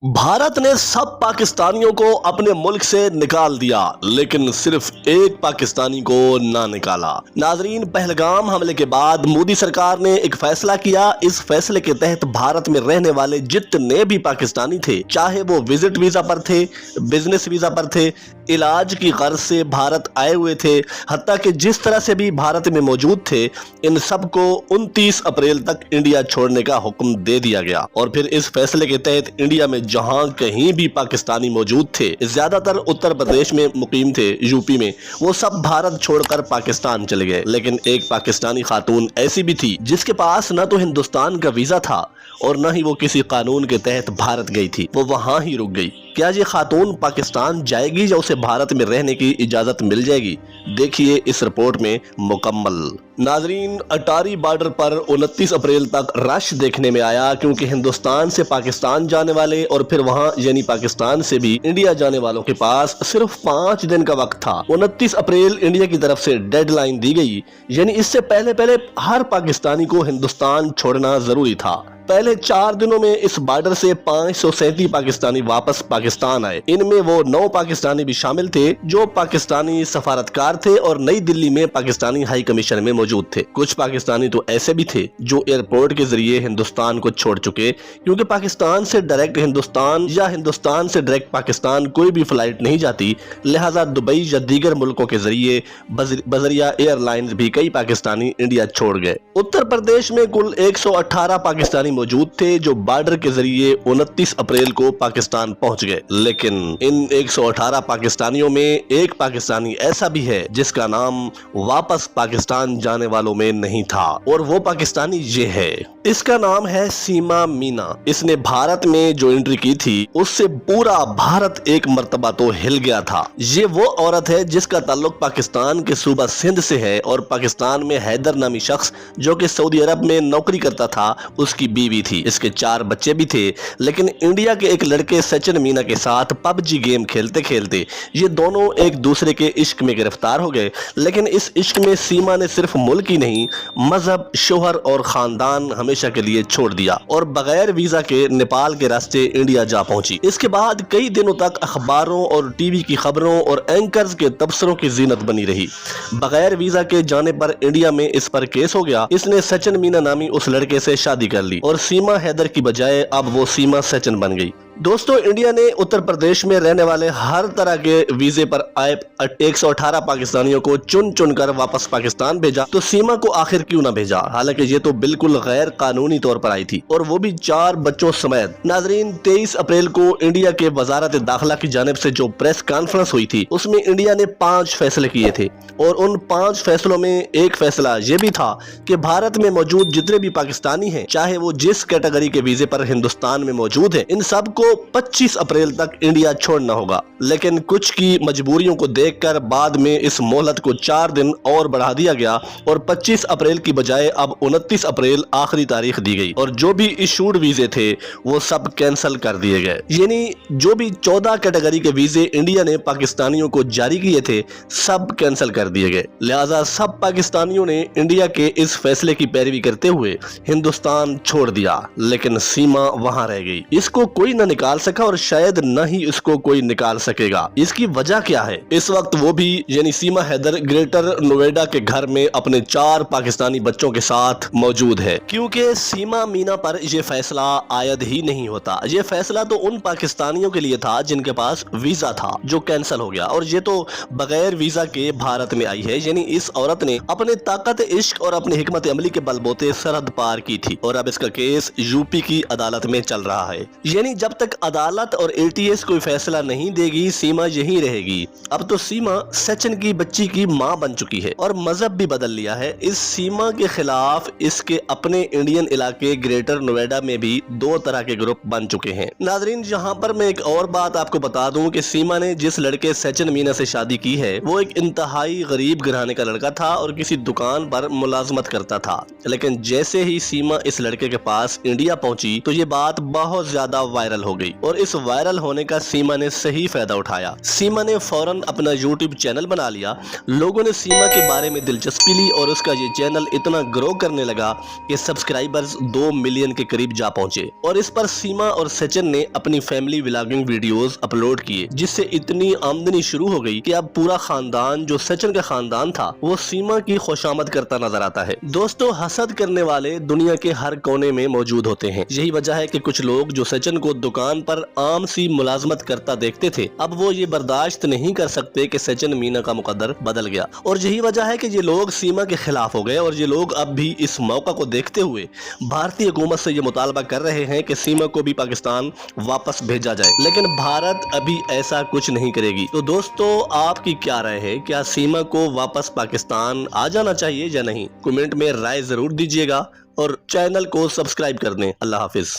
भारत ने सब पाकिस्तानियों को अपने मुल्क से निकाल दिया, लेकिन सिर्फ एक पाकिस्तानी को ना निकाला। नाजरीन, पहलगाम हमले के बाद मोदी सरकार ने एक फैसला किया। इस फैसले के तहत भारत में रहने वाले जितने भी पाकिस्तानी थे, चाहे वो विजिट वीजा पर थे, बिजनेस वीजा पर थे, इलाज की गर्ज से भारत आए हुए थे, हत्ता कि जिस तरह से भी भारत में मौजूद थे, इन सबको 29 अप्रैल तक इंडिया छोड़ने का हुक्म दे दिया गया। और फिर इस फैसले के तहत इंडिया में जहां कहीं भी पाकिस्तानी मौजूद थे, ज्यादातर उत्तर प्रदेश में मुकीम थे, यूपी में, वो सब भारत छोड़कर पाकिस्तान चले गए। लेकिन एक पाकिस्तानी खातून ऐसी भी थी जिसके पास न तो हिंदुस्तान का वीजा था और न ही वो किसी कानून के तहत भारत गई थी, वो वहां ही रुक गई। क्या ये खातून पाकिस्तान जाएगी या उसे भारत में रहने की इजाजत मिल जाएगी? देखिए इस रिपोर्ट में मुकम्मल। नाजरीन, अटारी बॉर्डर पर 29 अप्रैल तक रश देखने में आया, क्योंकि हिंदुस्तान से पाकिस्तान जाने वाले और फिर वहां यानी पाकिस्तान से भी इंडिया जाने वालों के पास सिर्फ 5 दिन का वक्त था। 29 अप्रैल इंडिया की तरफ से डेडलाइन दी गई, यानी इससे पहले हर पाकिस्तानी को हिंदुस्तान छोड़ना जरूरी था। पहले 4 दिनों में इस बॉर्डर से 537 पाकिस्तानी वापस पाकिस्तान आए। इनमें वो 9 पाकिस्तानी भी शामिल थे जो पाकिस्तानी सफारतकार थे और नई दिल्ली में पाकिस्तानी हाई कमीशन में मौजूद थे। कुछ पाकिस्तानी तो ऐसे भी थे जो एयरपोर्ट के जरिए हिंदुस्तान को छोड़ चुके, क्योंकि पाकिस्तान से डायरेक्ट हिंदुस्तान या हिंदुस्तान से डायरेक्ट पाकिस्तान कोई भी फ्लाइट नहीं जाती, लिहाजा दुबई या दीगर मुल्कों के जरिए बजरिया एयरलाइंस भी कई पाकिस्तानी इंडिया छोड़ गए। उत्तर प्रदेश में कुल 118 पाकिस्तानी मौजूद थे जो बॉर्डर के जरिए 29 अप्रैल को पाकिस्तान पहुंच गए। लेकिन इन 118 पाकिस्तानियों में एक पाकिस्तानी ऐसा भी है जिसका नाम वापस पाकिस्तान जाने वालों में नहीं था, और वो पाकिस्तानी ये है। इसका नाम है सीमा मीना। इसने भारत में जो एंट्री की थी उससे पूरा भारत एक मर्तबा तो हिल गया था। ये वो औरत है जिसका ताल्लुक पाकिस्तान के सूबा सिंध से है और पाकिस्तान में हैदर नामी शख्स जो कि सऊदी अरब में नौकरी करता था, उसकी बीवी थी। इसके 4 बच्चे भी थे। लेकिन इंडिया के एक लड़के सचिन मीना के साथ पबजी गेम खेलते खेलते ये दोनों एक दूसरे के इश्क में गिरफ्तार हो गए। लेकिन इस इश्क में सीमा ने सिर्फ मुल्क ही नहीं, मजहब, शोहर और खानदान हमेशा के लिए छोड़ दिया और बगैर वीजा के नेपाल के रास्ते इंडिया जा पहुंची। इसके बाद कई दिनों तक अखबारों और टीवी की खबरों और एंकर्स के तबसरों की जीनत बनी रही। बगैर वीजा के जाने पर इंडिया में इस पर केस हो गया। इसने सचिन मीना नामी उस लड़के से शादी कर ली और सीमा हैदर की बजाय अब वो सीमा सचिन बन गई। दोस्तों, इंडिया ने उत्तर प्रदेश में रहने वाले हर तरह के वीजे पर आए 118 पाकिस्तानियों को चुन चुन कर वापस पाकिस्तान भेजा, तो सीमा को आखिर क्यों ना भेजा? हालांकि ये तो बिल्कुल गैर कानूनी तौर पर आई थी, और वो भी 4 बच्चों समेत। नाजरीन, 23 अप्रैल को इंडिया के वजारत दाखिला की जानिब से जो प्रेस कॉन्फ्रेंस हुई थी, उसमें इंडिया ने 5 फैसले किए थे, और उन 5 फैसलों में एक फैसला ये भी था कि भारत में मौजूद जितने भी पाकिस्तानी हैं, चाहे वो जिस कैटेगरी के वीजे पर हिंदुस्तान में मौजूद है, इन सब को 25 अप्रैल तक इंडिया छोड़ना होगा। लेकिन कुछ की मजबूरियों को देखकर बाद में इस मोहलत को 4 दिन और बढ़ा दिया गया और 25 अप्रैल की बजाय अब 29 अप्रैल आखिरी तारीख दी गई, और जो भी इशूड वीजे थे वो सब कैंसिल कर दिए गए। यानी जो भी 14 कैटेगरी के वीजे इंडिया ने पाकिस्तानियों को जारी किए थे, सब कैंसिल कर दिए गए। लिहाजा सब पाकिस्तानियों ने इंडिया के इस फैसले की पैरवी करते हुए हिंदुस्तान छोड़ दिया, लेकिन सीमा वहां रह गई। इसको कोई न निकाल सका और शायद न ही इसको कोई निकाल सकेगा। इसकी वजह क्या है? इस वक्त वो भी यानी सीमा हैदर ग्रेटर नोएडा के घर में अपने 4 पाकिस्तानी बच्चों के साथ मौजूद है, क्योंकि सीमा मीना पर यह फैसला आयद ही नहीं होता। ये फैसला तो उन पाकिस्तानियों के लिए था जिनके पास वीजा था, जो कैंसिल हो गया, और ये तो बगैर वीजा के भारत में आई है। यानी इस औरत ने अपने ताकत, इश्क और अपनी हिकमत अमली के बलबूते सरहद पार की थी, और अब इसका केस यूपी की अदालत में चल रहा है। यानी जब तक अदालत और एटीएस कोई फैसला नहीं देगी, सीमा यहीं रहेगी। अब तो सीमा सचिन की बच्ची की मां बन चुकी है और मजहब भी बदल लिया है। इस सीमा के खिलाफ इसके अपने इंडियन इलाके ग्रेटर नोएडा में भी 2 तरह के ग्रुप बन चुके हैं। नाजरीन, यहाँ पर मैं एक और बात आपको बता दूं कि सीमा ने जिस लड़के सचिन मीना से शादी की है, वो एक इंतहाई गरीब घराने का लड़का था और किसी दुकान पर मुलाजमत करता था। लेकिन जैसे ही सीमा इस लड़के के पास इंडिया पहुंची तो ये बात बहुत ज्यादा वायरल हो गई और इस वायरल होने का सीमा ने सही फायदा उठाया। सीमा ने फौरन अपना यूट्यूब चैनल बना लिया। लोगों ने सीमा के बारे में दिलचस्पी ली और उसका ये चैनल इतना ग्रो करने लगा कि सब्सक्राइबर्स 2 मिलियन के करीब जा पहुंचे और इस पर सीमा और सचिन ने अपनी फैमिली व्लॉगिंग वीडियोस अपलोड किए, जिससे इतनी आमदनी शुरू हो गई कि अब पूरा खानदान जो सचिन का खानदान था वो सीमा की खुशामद करता नजर आता है। दोस्तों, हसद करने वाले दुनिया के हर कोने में मौजूद होते हैं। यही वजह है कि कुछ लोग जो सचिन को दुकान पर आम सी मुलाजमत करता देखते थे, अब वो ये बर्दाश्त नहीं कर सकते कि सचिन मीना का मुकद्दर बदल गया। और यही वजह है कि ये लोग सीमा के खिलाफ हो गए और ये लोग अब भी इस मौका को देखते हुए भारतीय हुकूमत से ये मुतालबा कर रहे हैं कि सीमा को भी पाकिस्तान वापस भेजा जाए, लेकिन भारत अभी ऐसा कुछ नहीं करेगी। तो दोस्तों, आपकी क्या राय है? क्या सीमा को वापस पाकिस्तान आ जाना चाहिए या नहीं? कमेंट में राय जरूर दीजिएगा और चैनल को सब्सक्राइब कर दें। अल्लाह हाफिज।